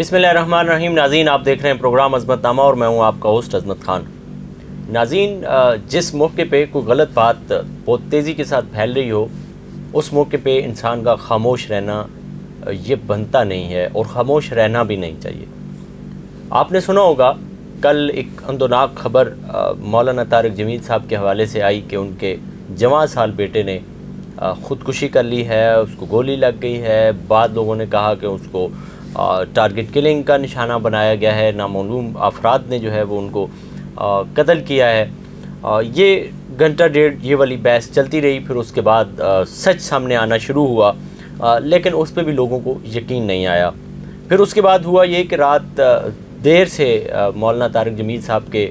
बिस्मिल्लाहिर्रहमानिर्रहीम। नाज़रीन, आप देख रहे हैं प्रोग्राम अज़मतनामा और मैं हूं आपका होस्ट अज़मत खान। नाज़रीन, जिस मौके पे कोई गलत बात बहुत तेज़ी के साथ फैल रही हो, उस मौके पे इंसान का खामोश रहना ये बनता नहीं है और ख़ामोश रहना भी नहीं चाहिए। आपने सुना होगा, कल एक अंदोनाक खबर मौलाना तारिक जमील साहब के हवाले से आई कि उनके जवां साल बेटे ने ख़ुदकुशी कर ली है, उसको गोली लग गई है। बाद लोगों ने कहा कि उसको टारगेट किलिंग का निशाना बनाया गया है, नामालूम अफराद ने जो है वो उनको कत्ल किया है। ये घंटा डेढ़ ये वाली बहस चलती रही। फिर उसके बाद सच सामने आना शुरू हुआ, लेकिन उस पर भी लोगों को यकीन नहीं आया। फिर उसके बाद हुआ ये कि रात देर से मौलाना तारिक जमील साहब के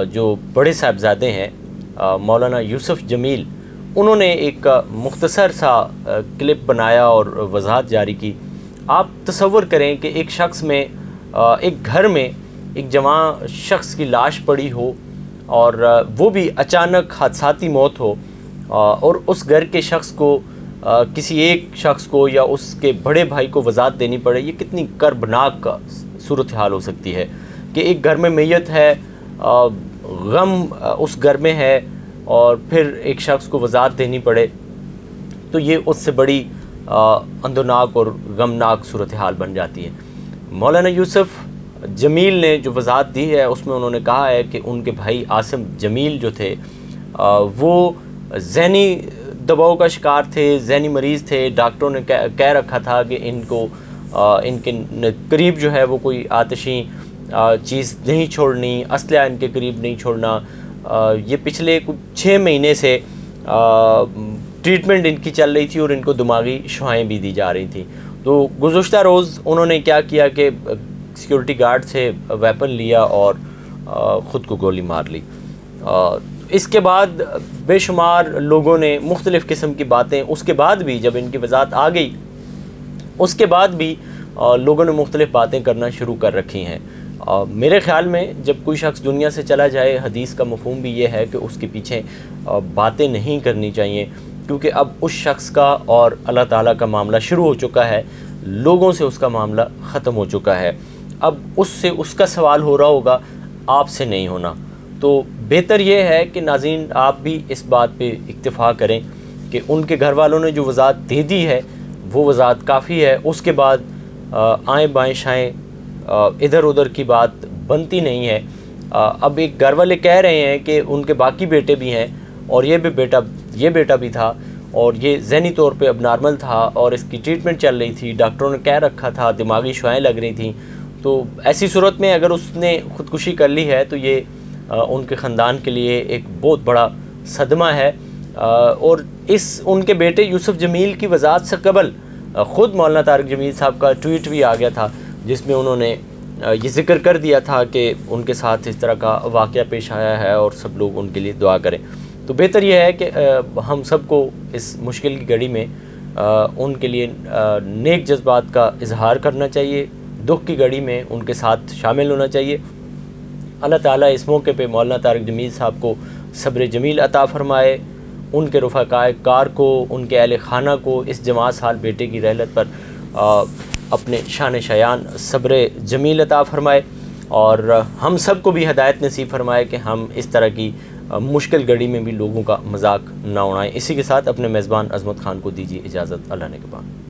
जो बड़े साहबजादे हैं मौलाना यूसुफ जमील, उन्होंने एक मुख्तसर सा क्लिप बनाया और वजाहत जारी की। आप तसव्वुर करें कि एक शख्स में एक घर में एक जवान शख्स की लाश पड़ी हो और वो भी अचानक हादसाती मौत हो, और उस घर के शख्स को किसी एक शख्स को या उसके बड़े भाई को वजाहत देनी पड़े। ये कितनी कर्बनाक सूरत हाल हो सकती है कि एक घर में मैयत है, गम उस घर में है और फिर एक शख्स को वजाहत देनी पड़े। तो ये उससे बड़ी अंदोनाक और गमनाक सूरत हाल बन जाती है। मौलाना यूसुफ जमील ने जो वजाहत दी है उसमें उन्होंने कहा है कि उनके भाई आसिम जमील जो थे वो ज़हनी दबाव का शिकार थे, ज़हनी मरीज़ थे। डॉक्टरों ने कह रखा था कि इनको इनके करीब जो है वो कोई आतिशी चीज़ नहीं छोड़नी, असला इनके करीब नहीं छोड़ना। ये पिछले कुछ 6 महीने से ट्रीटमेंट इनकी चल रही थी और इनको दिमागी शुआएँ भी दी जा रही थी। तो गुज़श्ता रोज़ उन्होंने क्या किया कि सिक्योरिटी गार्ड से वेपन लिया और ख़ुद को गोली मार ली। इसके बाद बेशुमार लोगों ने मुख्तलिफ़ किस्म की बातें, उसके बाद भी जब इनकी वजाहत आ गई उसके बाद भी लोगों ने मुख्तलिफ़ बातें करना शुरू कर रखी हैं। मेरे ख़्याल में जब कोई शख्स दुनिया से चला जाए, हदीस का मफ़हूम भी ये है कि उसके पीछे बातें नहीं करनी चाहिए, क्योंकि अब उस शख्स का और अल्लाह ताला का मामला शुरू हो चुका है, लोगों से उसका मामला ख़त्म हो चुका है। अब उससे उसका सवाल हो रहा होगा, आपसे नहीं होना। तो बेहतर ये है कि नाज़रीन आप भी इस बात पे इक्तिफ़ा करें कि उनके घर वालों ने जो वजाहत दे दी है वो वजाहत काफ़ी है। उसके बाद आएँ बाएँ शाएँ इधर उधर की बात बनती नहीं है। अब एक घर वाले कह रहे हैं कि उनके बाकी बेटे भी हैं और ये बेटा भी था और ये ज़हनी तौर पे अब नॉर्मल था और इसकी ट्रीटमेंट चल रही थी, डॉक्टरों ने कह रखा था दिमागी शुआएँ लग रही थी। तो ऐसी सूरत में अगर उसने ख़ुदकुशी कर ली है तो ये उनके ख़ानदान के लिए एक बहुत बड़ा सदमा है। और इस उनके बेटे यूसुफ जमील की वजाहत से कबल ख़ुद मौलाना तारिक जमील साहब का ट्वीट भी आ गया था, जिसमें उन्होंने ये ज़िक्र कर दिया था कि उनके साथ इस तरह का वाक़या पेश आया है और सब लोग उनके लिए दुआ करें। तो बेहतर यह है कि हम सबको इस मुश्किल की घड़ी में उनके लिए नेक जज्बात का इजहार करना चाहिए, दुख की घड़ी में उनके साथ शामिल होना चाहिए। अल्लाह ताला इस मौके पे मौलाना तारिक जमील साहब को सब्र जमील अता फ़रमाए, उनके रफ़ाक़ाए कार को, उनके अहले खाना को इस जवां साल बेटे की रहलत पर अपने शान शयान सब्र जमील अता फ़रमाए और हम सब को भी हिदायत नसीब फ़रमाए कि हम इस तरह की मुश्किल घड़ी में भी लोगों का मजाक ना उड़ाएँ। इसी के साथ अपने मेज़बान अज़मत खान को दीजिए इजाज़त। अल्लाह ने के बाद।